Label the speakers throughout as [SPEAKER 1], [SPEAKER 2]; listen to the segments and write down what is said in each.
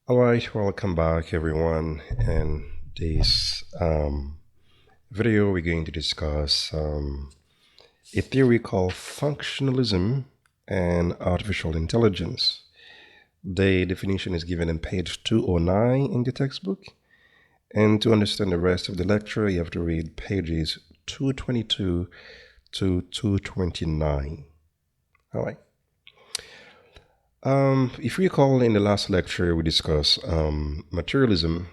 [SPEAKER 1] All right, welcome back, everyone. In this video, we're going to discuss a theory called functionalism and artificial intelligence. The definition is given in page 209 in the textbook. And to understand the rest of the lecture, you have to read pages 222 to 229. All right. If you recall, in the last lecture, we discussed materialism,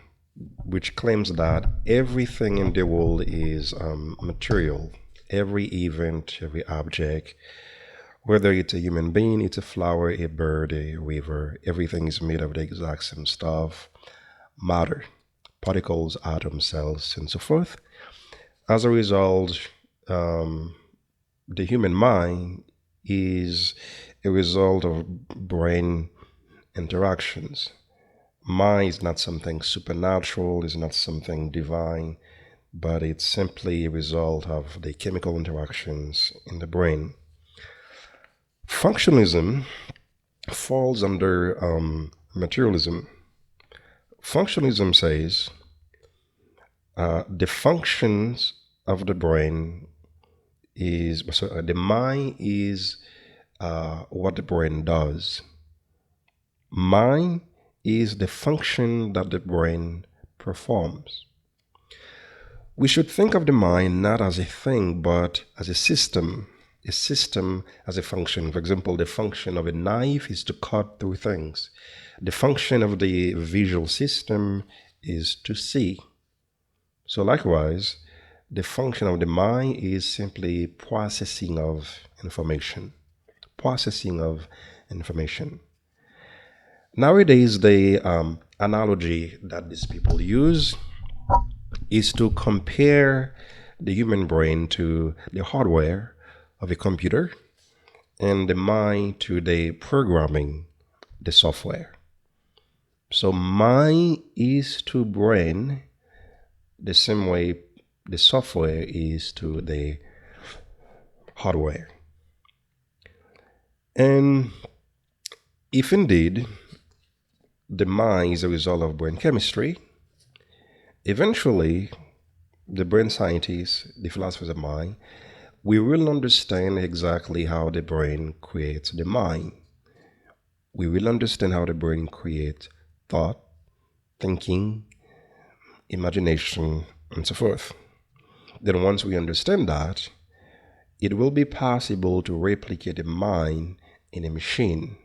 [SPEAKER 1] which claims that everything in the world is material. Every event, every object, whether it's a human being, it's a flower, a bird, a river, everything is made of the exact same stuff: matter, particles, atoms, cells, and so forth. As a result, um, the human mind is a result of brain interactions. Mind is not something supernatural, is not something divine, but it's simply a result of the chemical interactions in the brain. Functionalism falls under materialism. Functionalism says the functions of the brain the mind is what the brain does. Mind is the function that the brain performs. We should think of the mind not as a thing, but as a system. A system as a function. For example, the function of a knife is to cut through things. The function of the visual system is to see. So likewise, the function of the mind is simply processing of information. Processing of information. Nowadays, the analogy that these people use is to compare the human brain to the hardware of a computer and the mind to the programming, the software. So mind is to brain the same way the software is to the hardware. And if indeed the mind is a result of brain chemistry, eventually the brain scientists, the philosophers of mind, we will understand exactly how the brain creates the mind. We will understand how the brain creates thought, thinking, imagination, and so forth. Then once we understand that, it will be possible to replicate the mind in a machine.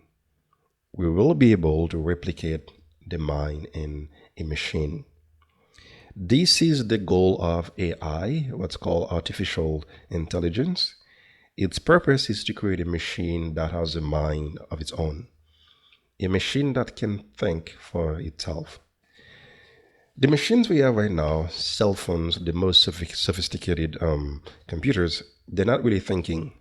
[SPEAKER 1] We will be able to replicate the mind in a machine. This is the goal of AI, what's called artificial intelligence. Its purpose is to create a machine that has a mind of its own, a machine that can think for itself. The machines we have right now, cell phones, the most sophisticated computers, they're not really thinking.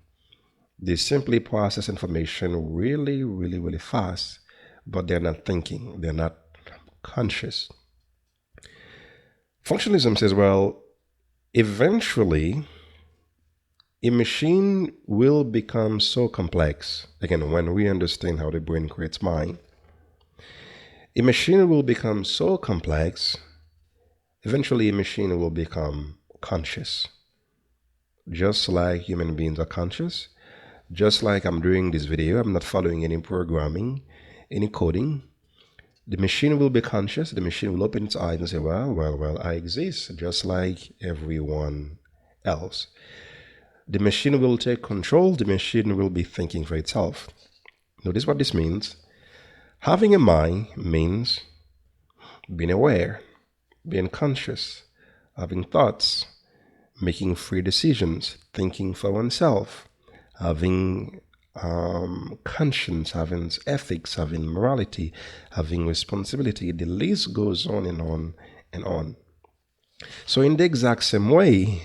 [SPEAKER 1] They simply process information really, really, really fast, but they're not thinking. They're not conscious. Functionalism says, well, eventually a machine will become so complex, again, when we understand how the brain creates mind. A machine will become so complex, eventually a machine will become conscious. Just like human beings are conscious, just like I'm doing this video, I'm not following any programming, any coding. The machine will be conscious. The machine will open its eyes and say, well, I exist just like everyone else. The machine will take control. The machine will be thinking for itself. Notice what this means. Having a mind means being aware, being conscious, having thoughts, making free decisions, thinking for oneself, having conscience, having ethics, having morality, having responsibility. The list goes on and on and on. So, in the exact same way,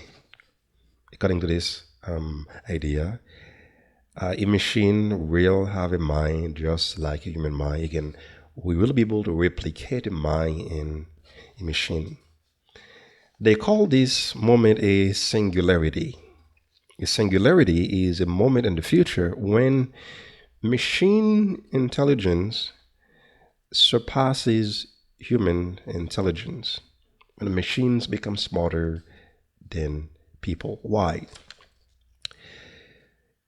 [SPEAKER 1] according to this idea, a machine will have a mind just like a human mind. Again, we will be able to replicate a mind in a machine. They call this moment a singularity. A singularity is a moment in the future when machine intelligence surpasses human intelligence, when machines become smarter than people. Why?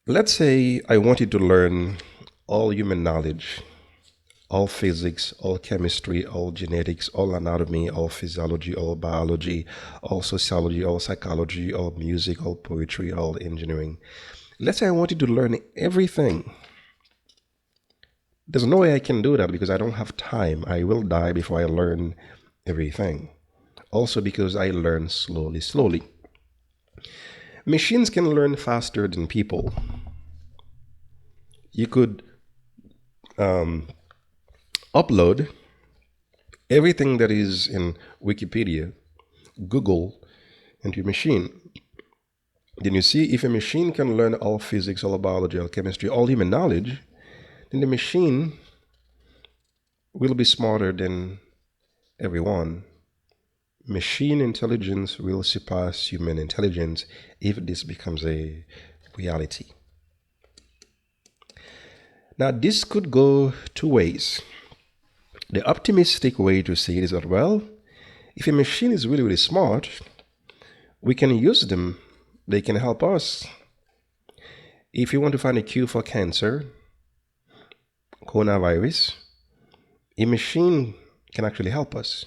[SPEAKER 1] Let's say I wanted to learn all human knowledge, all physics, all chemistry, all genetics, all anatomy, all physiology, all biology, all sociology, all psychology, all music, all poetry, all engineering. Let's say I wanted to learn everything. There's no way I can do that because I don't have time. I will die before I learn everything. Also because I learn slowly, slowly. Machines can learn faster than people. You could upload everything that is in Wikipedia, Google, into your machine. Then you see if a machine can learn all physics, all biology, all chemistry, all human knowledge, then the machine will be smarter than everyone. Machine intelligence will surpass human intelligence if this becomes a reality. Now, this could go two ways. The optimistic way to see it is that, well, if a machine is really, really smart, we can use them. They can help us. If you want to find a cure for cancer, coronavirus, a machine can actually help us.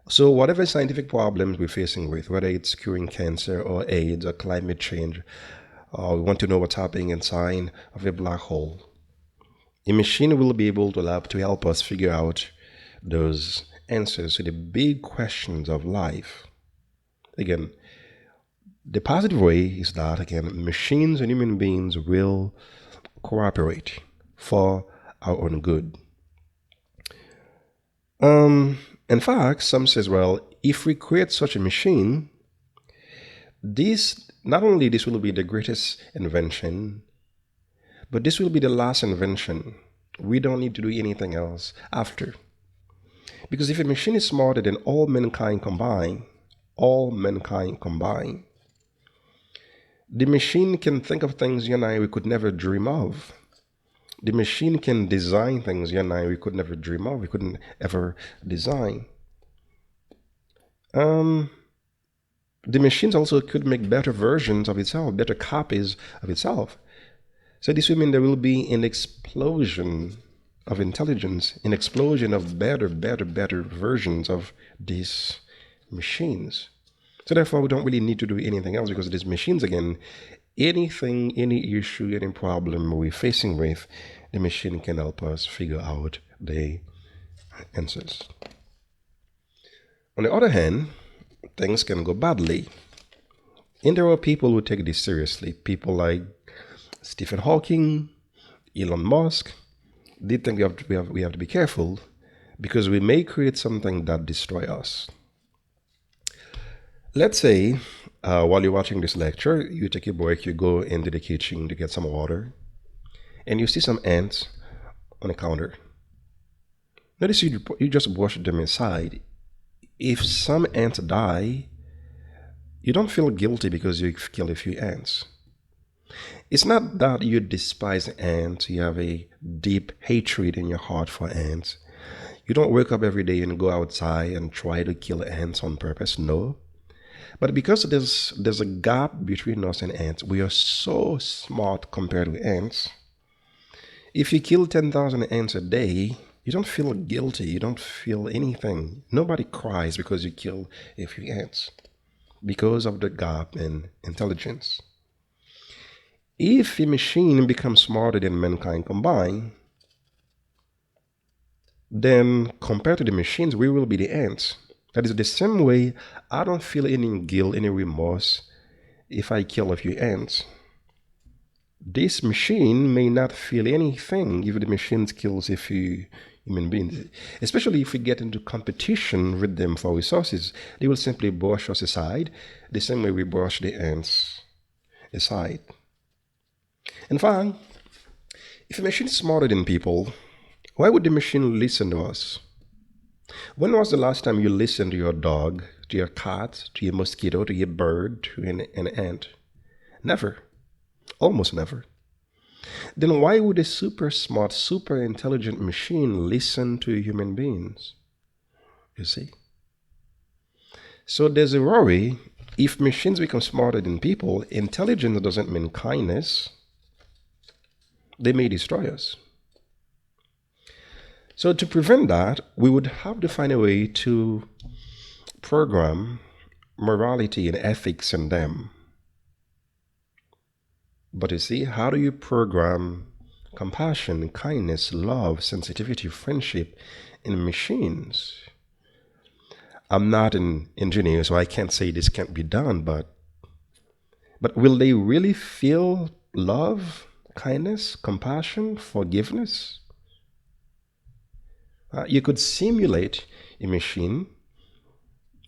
[SPEAKER 1] So whatever scientific problems we're facing with, whether it's curing cancer or AIDS or climate change, or we want to know what's happening inside of a black hole, a machine will be able to help us figure out those answers to the big questions of life. Again, the positive way is that, again, machines and human beings will cooperate for our own good. In fact, some says, well, if we create such a machine, not only this will be the greatest invention, but this will be the last invention. We don't need to do anything else after. Because if a machine is smarter than all mankind combined, the machine can think of things you and I we could never dream of. The machine can design things you and I we could never dream of, we couldn't ever design. The machines also could make better versions of itself, better copies of itself. So this will mean there will be an explosion of intelligence, an explosion of better versions of these machines. So therefore, we don't really need to do anything else because these machines, again, anything, any issue, any problem we're facing with, the machine can help us figure out the answers. On the other hand, things can go badly. And there are people who take this seriously. People like Stephen Hawking, Elon Musk. They think we have to be careful because we may create something that destroys us. Let's say while you're watching this lecture, you take a break, you go into the kitchen to get some water, and you see some ants on the counter. Notice you just brush them aside. If some ants die, you don't feel guilty because you killed a few ants. It's not that you despise ants, you have a deep hatred in your heart for ants. You don't wake up every day and go outside and try to kill ants on purpose, no. But because there's a gap between us and ants, we are so smart compared to ants. If you kill 10,000 ants a day, you don't feel guilty, you don't feel anything. Nobody cries because you kill a few ants because of the gap in intelligence. If a machine becomes smarter than mankind combined, then compared to the machines, we will be the ants. That is the same way I don't feel any guilt, any remorse if I kill a few ants. This machine may not feel anything if the machine kills a few human beings. Especially if we get into competition with them for resources, they will simply brush us aside the same way we brush the ants aside. In fact, if a machine is smarter than people, why would the machine listen to us? When was the last time you listened to your dog, to your cat, to your mosquito, to your bird, to an ant? Never. Almost never. then why would a super smart, super intelligent machine listen to human beings? You see? So there's a worry, if machines become smarter than people, intelligence doesn't mean kindness. They may destroy us. So to prevent that, we would have to find a way to program morality and ethics in them. But you see, how do you program compassion, kindness, love, sensitivity, friendship in machines? I'm not an engineer, so I can't say this can't be done, but will they really feel love, kindness, compassion, forgiveness? You could simulate a machine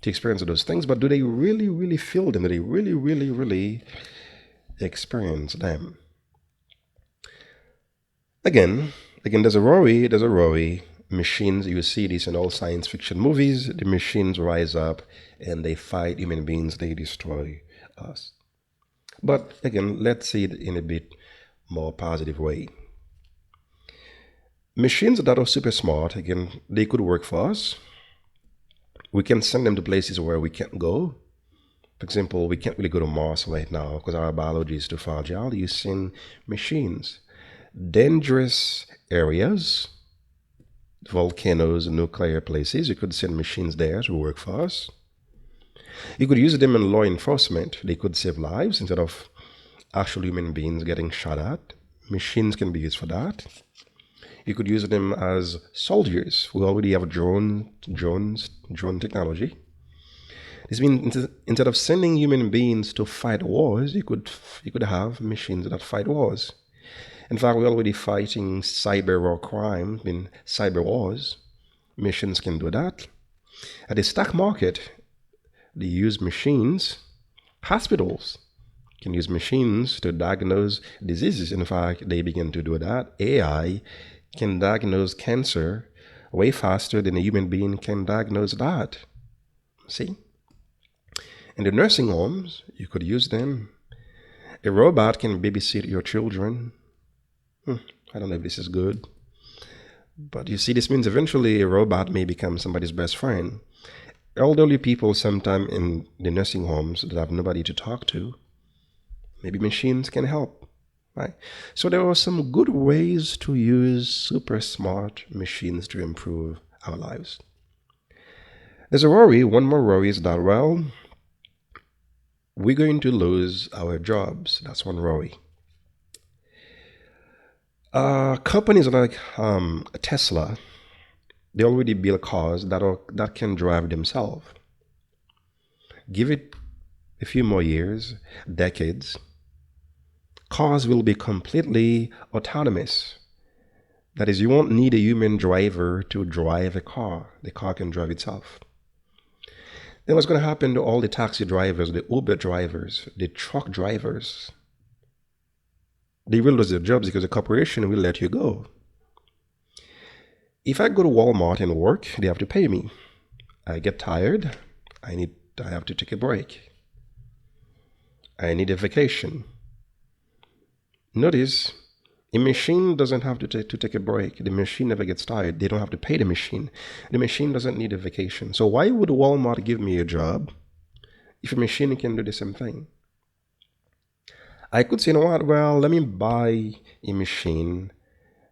[SPEAKER 1] to experience those things, but do they really, really feel them? Do they really, really, really experience them? Again, there's a worry. Machines, you see this in all science fiction movies. The machines rise up and they fight human beings, they destroy us. But again, let's see it in a bit more positive way. Machines that are super smart, again, they could work for us. We can send them to places where we can't go. For example, we can't really go to Mars right now because our biology is too fragile. You send machines. Dangerous areas, volcanoes, nuclear places, you could send machines there to work for us. You could use them in law enforcement. They could save lives instead of actual human beings getting shot at. Machines can be used for that. You could use them as soldiers. We already have drone technology. This means instead of sending human beings to fight wars, you could have machines that fight wars. In fact, we're already fighting cyber war crime in cyber wars. Machines can do that. At the stock market, they use machines. Hospitals can use machines to diagnose diseases. In fact, they begin to do that. AI can diagnose cancer way faster than a human being can diagnose that. See? In the nursing homes, you could use them. A robot can babysit your children. I don't know if this is good. But you see, this means eventually a robot may become somebody's best friend. Elderly people sometimes in the nursing homes that have nobody to talk to, maybe machines can help. Right? So there are some good ways to use super smart machines to improve our lives. There's a worry, one more worry is that, well, we're going to lose our jobs. That's one worry. Companies like Tesla, they already build cars that can drive themselves. Give it a few more years, decades, cars will be completely autonomous. That is, you won't need a human driver to drive a car. The car can drive itself. Then what's going to happen to all the taxi drivers, the Uber drivers, the truck drivers? They will lose their jobs because the corporation will let you go. If I go to Walmart and work, they have to pay me. I get tired. I have to take a break. I need a vacation. Notice, a machine doesn't have to take a break. The machine never gets tired. They don't have to pay the machine. The machine doesn't need a vacation. So why would Walmart give me a job if a machine can do the same thing? I could say, you know what, well, let me buy a machine,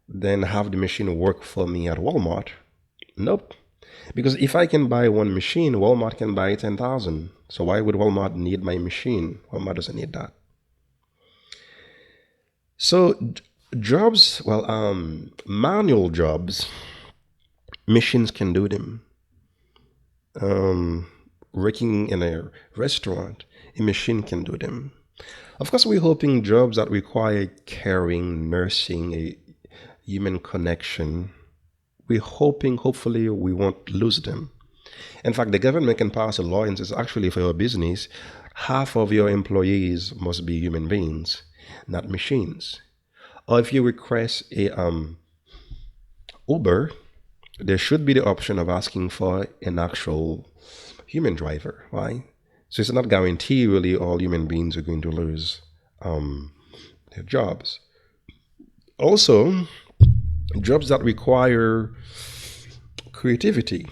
[SPEAKER 1] then have the machine work for me at Walmart. Nope. Because if I can buy one machine, Walmart can buy 10,000. So why would Walmart need my machine? Walmart doesn't need that. So jobs, well, manual jobs, machines can do them. Working in a restaurant, a machine can do them. Of course, we're hoping jobs that require caring, nursing, a human connection, we're hoping, hopefully, we won't lose them. In fact, the government can pass a law and says, actually, for your business, half of your employees must be human beings, not machines. Or if you request a Uber, there should be the option of asking for an actual human driver, right? So it's not guaranteed really all human beings are going to lose their jobs. Also, jobs that require creativity,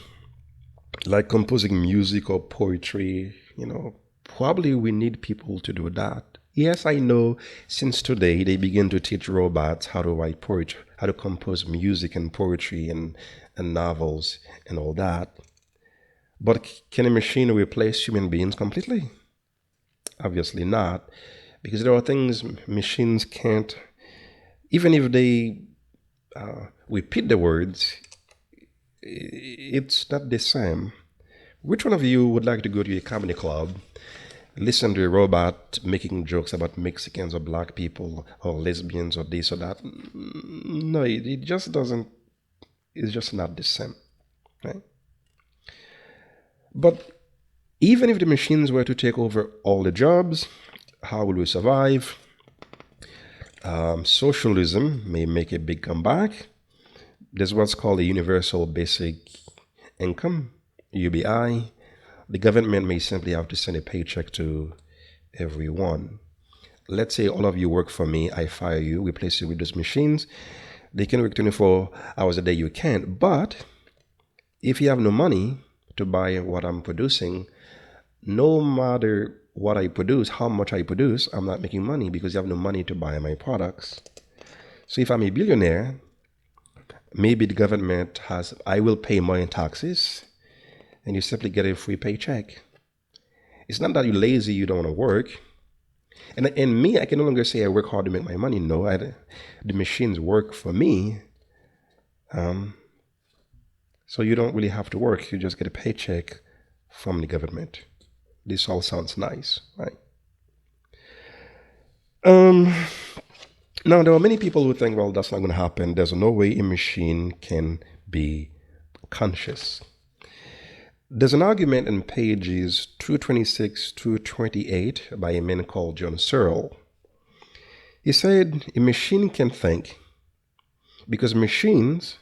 [SPEAKER 1] like composing music or poetry, probably we need people to do that. Yes, I know since today they begin to teach robots how to write poetry, how to compose music and poetry and novels and all that. But can a machine replace human beings completely? Obviously not, because there are things machines can't, even if they repeat the words, it's not the same. Which one of you would like to go to a comedy club, listen to a robot making jokes about Mexicans or black people or lesbians or this or that? No, it just doesn't, it's just not the same, right? But even if the machines were to take over all the jobs, how will we survive? Socialism may make a big comeback. There's what's called a universal basic income, UBI. The government may simply have to send a paycheck to everyone. Let's say all of you work for me, I fire you, replace you with those machines. They can work 24 hours a day, you can't. But if you have no money to buy what I'm producing, no matter what I produce, how much I produce, I'm not making money because you have no money to buy my products. So if I'm a billionaire, maybe the government has, I will pay more in taxes, and you simply get a free paycheck. It's not that you're lazy, you don't want to work. And me, I can no longer say I work hard to make my money. No, the machines work for me. So you don't really have to work. You just get a paycheck from the government. This all sounds nice, right? Um, Now, there are many people who think, well, that's not going to happen. There's no way a machine can be conscious. There's an argument in pages 226 to 28 by a man called John Searle. He said a machine can think because machines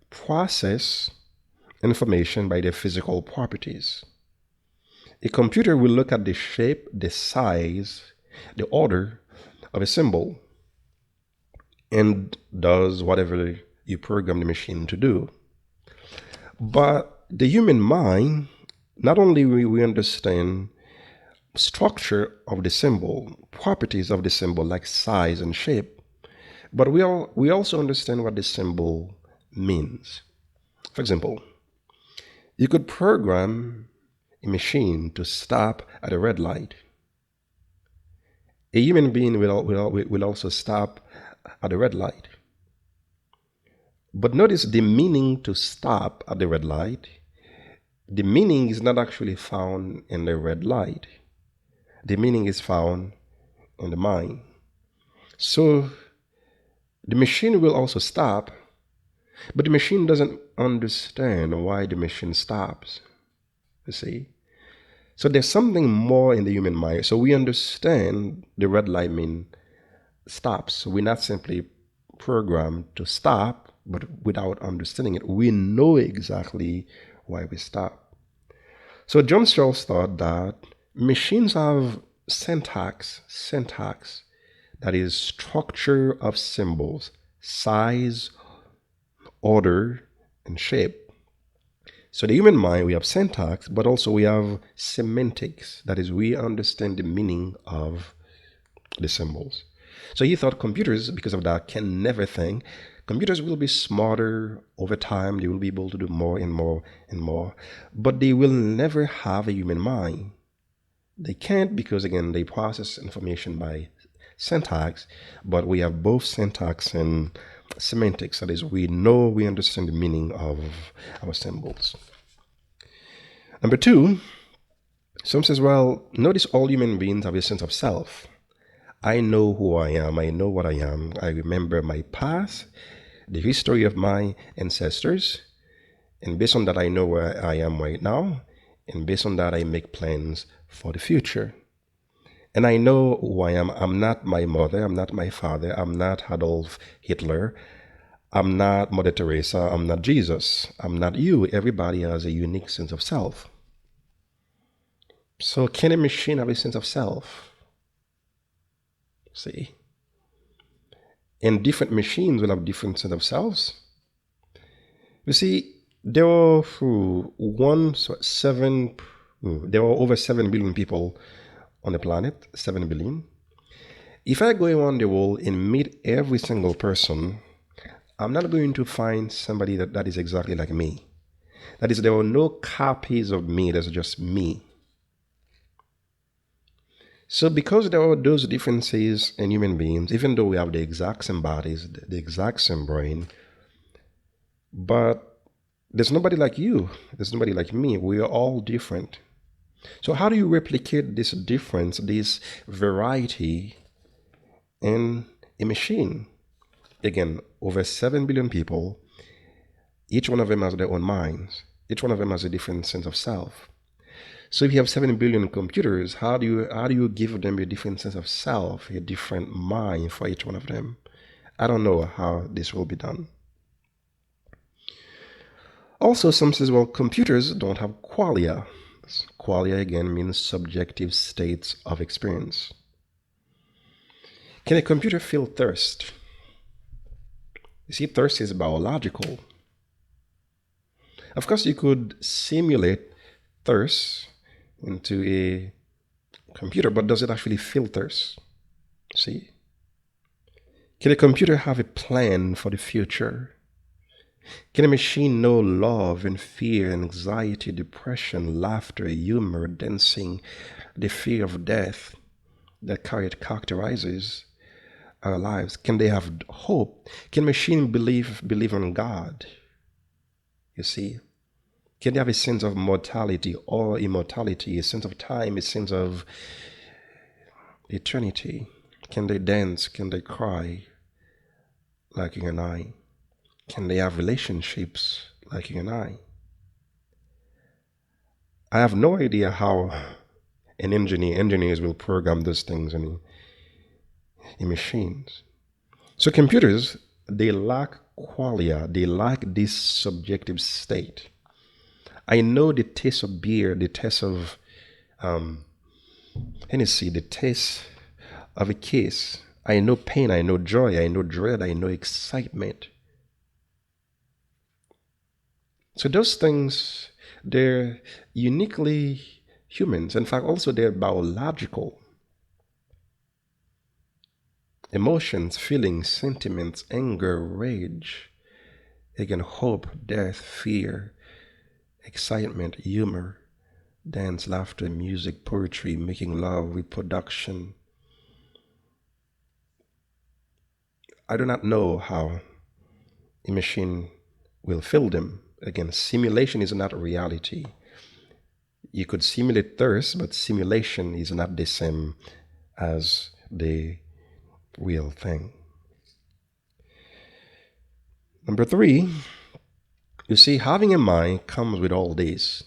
[SPEAKER 1] process information by their physical properties. A computer will look at the shape, the size, the order of a symbol and does whatever you program the machine to do. But the human mind, not only we understand structure of the symbol, properties of the symbol like size and shape, but we also understand what the symbol means. For example, you could program a machine to stop at a red light. A human being will also stop at a red light. But notice the meaning to stop at the red light. The meaning is not actually found in the red light. The meaning is found in the mind. So the machine will also stop, but the machine doesn't understand why the machine stops. You see? So there's something more in the human mind. So we understand the red light means stops. We're not simply programmed to stop, but without understanding it, we know exactly why we stop. So John Searle thought that machines have syntax, that is structure of symbols, size, order, and shape. So the human mind, we have syntax, but also we have semantics, that is we understand the meaning of the symbols. So he thought computers, because of that, can never think. Computers will be smarter over time. They will be able to do more and more and more. But they will never have a human mind. They can't because, again, they process information by syntax, but we have both syntax and semantics. That is, we know, we understand the meaning of our symbols. Number two, some says, well, notice all human beings have a sense of self. I know who I am. I know what I am. I remember my past, the history of my ancestors. And based on that, I know where I am right now. And based on that, I make plans for the future. And I know who I am. I'm not my mother. I'm not my father. I'm not Adolf Hitler. I'm not Mother Teresa. I'm not Jesus. I'm not you. Everybody has a unique sense of self. So can a machine have a sense of self? See? And different machines will have different set of selves. You see, there are there are over 7 billion people on the planet, 7 billion. If I go around the world and meet every single person, I'm not going to find somebody that is exactly like me. That is, there are no copies of me, there's just me. So because there are those differences in human beings, even though we have the exact same bodies, the exact same brain, but there's nobody like you, there's nobody like me. We are all different. So how do you replicate this difference, this variety in a machine? Again, over 7 billion people, each one of them has their own minds. Each one of them has a different sense of self. So if you have 7 billion computers, how do you give them a different sense of self, a different mind for each one of them? I don't know how this will be done. Also, some says, well, computers don't have qualia. Qualia again means subjective states of experience. Can a computer feel thirst? You see, thirst is biological. Of course, you could simulate thirst into a computer, but does it actually feel thirst? See? Can a computer have a plan for the future? Can a machine know love and fear, anxiety, depression, laughter, humor, dancing, the fear of death that characterizes our lives? Can they have hope? Can machine believe in God? You see? Can they have a sense of mortality or immortality, a sense of time, a sense of eternity? Can they dance? Can they cry like you and I? Can they have relationships like you and I? I have no idea how engineers will program those things in machines. So computers, they lack qualia, they lack this subjective state. I know the taste of beer, the taste of Hennessy, the taste of a kiss. I know pain, I know joy, I know dread, I know excitement. So those things, they're uniquely humans. In fact, also they're biological. Emotions, feelings, sentiments, anger, rage, again, hope, death, fear, excitement, humor, dance, laughter, music, poetry, making love, reproduction. I do not know how a machine will feel them. Again, simulation is not reality. You could simulate thirst, but simulation is not the same as the real thing. Number 3, you see, having a mind comes with all this.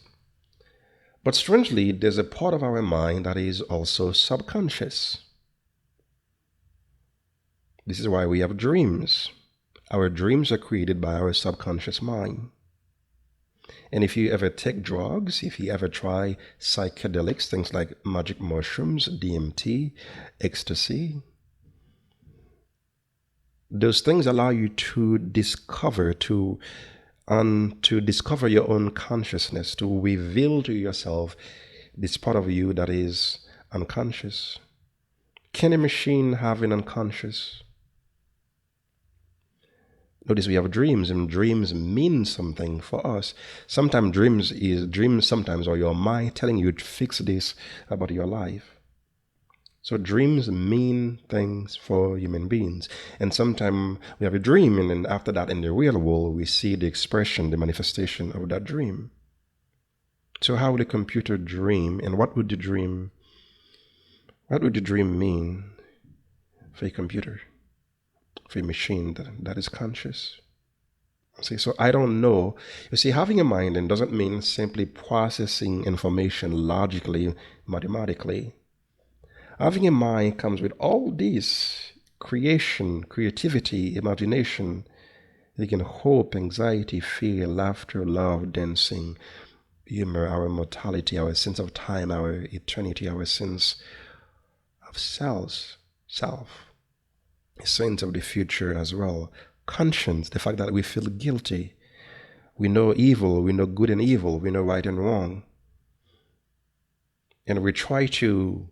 [SPEAKER 1] But strangely, there's a part of our mind that is also subconscious. This is why we have dreams. Our dreams are created by our subconscious mind. And if you ever take drugs, if you ever try psychedelics, things like magic mushrooms, DMT, ecstasy, those things allow you to discover, to discover your own consciousness, to reveal to yourself this part of you that is unconscious. Can a machine have an unconscious? Notice we have dreams, and dreams mean something for us. Sometimes dreams sometimes are your mind telling you to fix this about your life. So dreams mean things for human beings. And sometimes we have a dream, and then after that in the real world we see the expression, the manifestation of that dream. So how would a computer dream, and what would the dream mean for a computer? For a machine that is conscious. See, so I don't know. You see, having a mind then doesn't mean simply processing information logically, mathematically. Having a mind comes with all these creation, creativity, imagination, again, hope, anxiety, fear, laughter, love, dancing, humor, our mortality, our sense of time, our eternity, our sense of self. a sense of the future as well. Conscience, the fact that we feel guilty. We know evil, we know good and evil, we know right and wrong. And we try to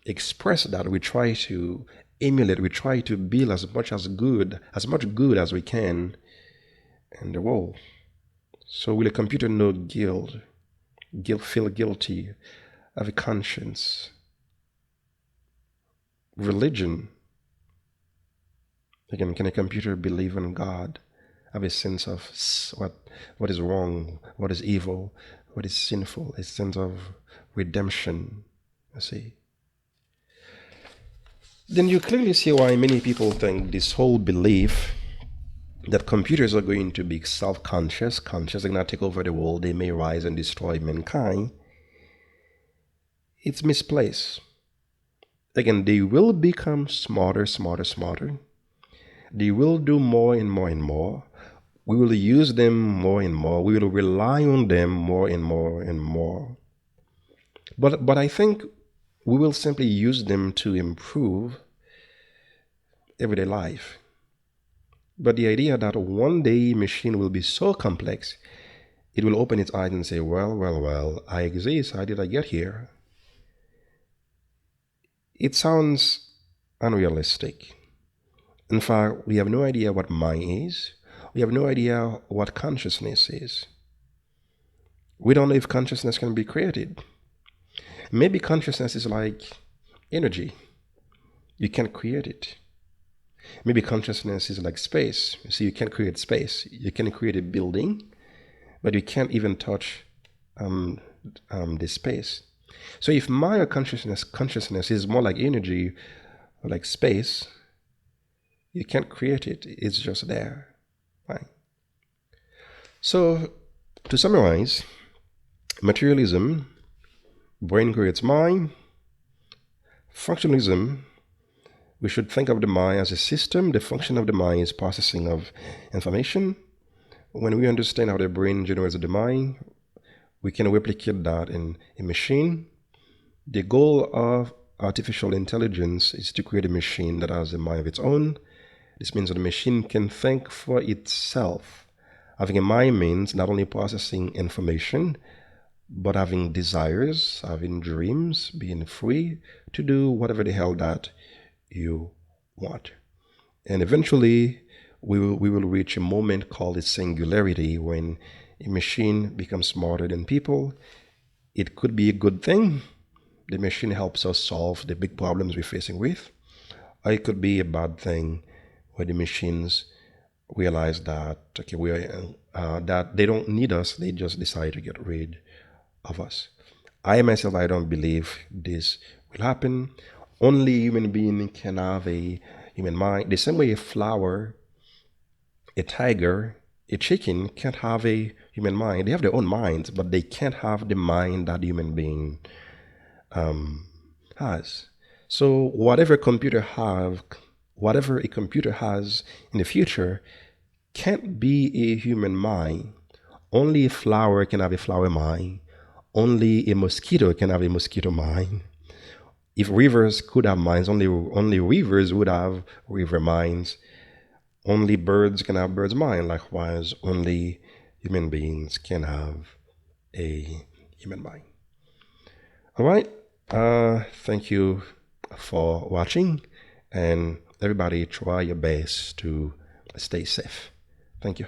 [SPEAKER 1] express that, we try to emulate, we try to build as much good as we can in the world. So will a computer know guilt, feel guilty, have a conscience? Religion, again, can a computer believe in God, have a sense of what is wrong, what is evil, what is sinful, a sense of redemption, you see? Then you clearly see why many people think this whole belief that computers are going to be self-conscious, they're going to take over the world, they may rise and destroy mankind, it's misplaced. Again, they will become smarter. They will do more and more and more. We will use them more and more. We will rely on them more and more and more. But I think we will simply use them to improve everyday life. But the idea that one day machine will be so complex, it will open its eyes and say, well, I exist. How did I get here? It sounds unrealistic. In fact, we have no idea what mind is. We have no idea what consciousness is. We don't know if consciousness can be created. Maybe consciousness is like energy. You can't create it. Maybe consciousness is like space. So you can't create space. You can create a building, but you can't even touch the space. So if my consciousness is more like energy, or like space, you can't create it. It's just there, right? So to summarize, materialism, brain creates mind. Functionalism, we should think of the mind as a system. The function of the mind is processing of information. When we understand how the brain generates the mind, we can replicate that in a machine. The goal of artificial intelligence is to create a machine that has a mind of its own. This means that the machine can think for itself. Having a mind means not only processing information, but having desires, having dreams, being free to do whatever the hell that you want. And eventually, we will reach a moment called a singularity, when a machine becomes smarter than people. It could be a good thing. The machine helps us solve the big problems we're facing with. Or it could be a bad thing, where the machines realize that that they don't need us, they just decide to get rid of us. I myself, I don't believe this will happen. Only human being can have a human mind. The same way a flower, a tiger, a chicken can't have a human mind. They have their own minds, but they can't have the mind that human being has. So whatever a computer has in the future can't be a human mind. Only a flower can have a flower mind. Only a mosquito can have a mosquito mind. If rivers could have minds, only rivers would have river minds. Only birds can have birds' mind. Likewise, only human beings can have a human mind. All right. Thank you for watching, and everybody try your best to stay safe. Thank you.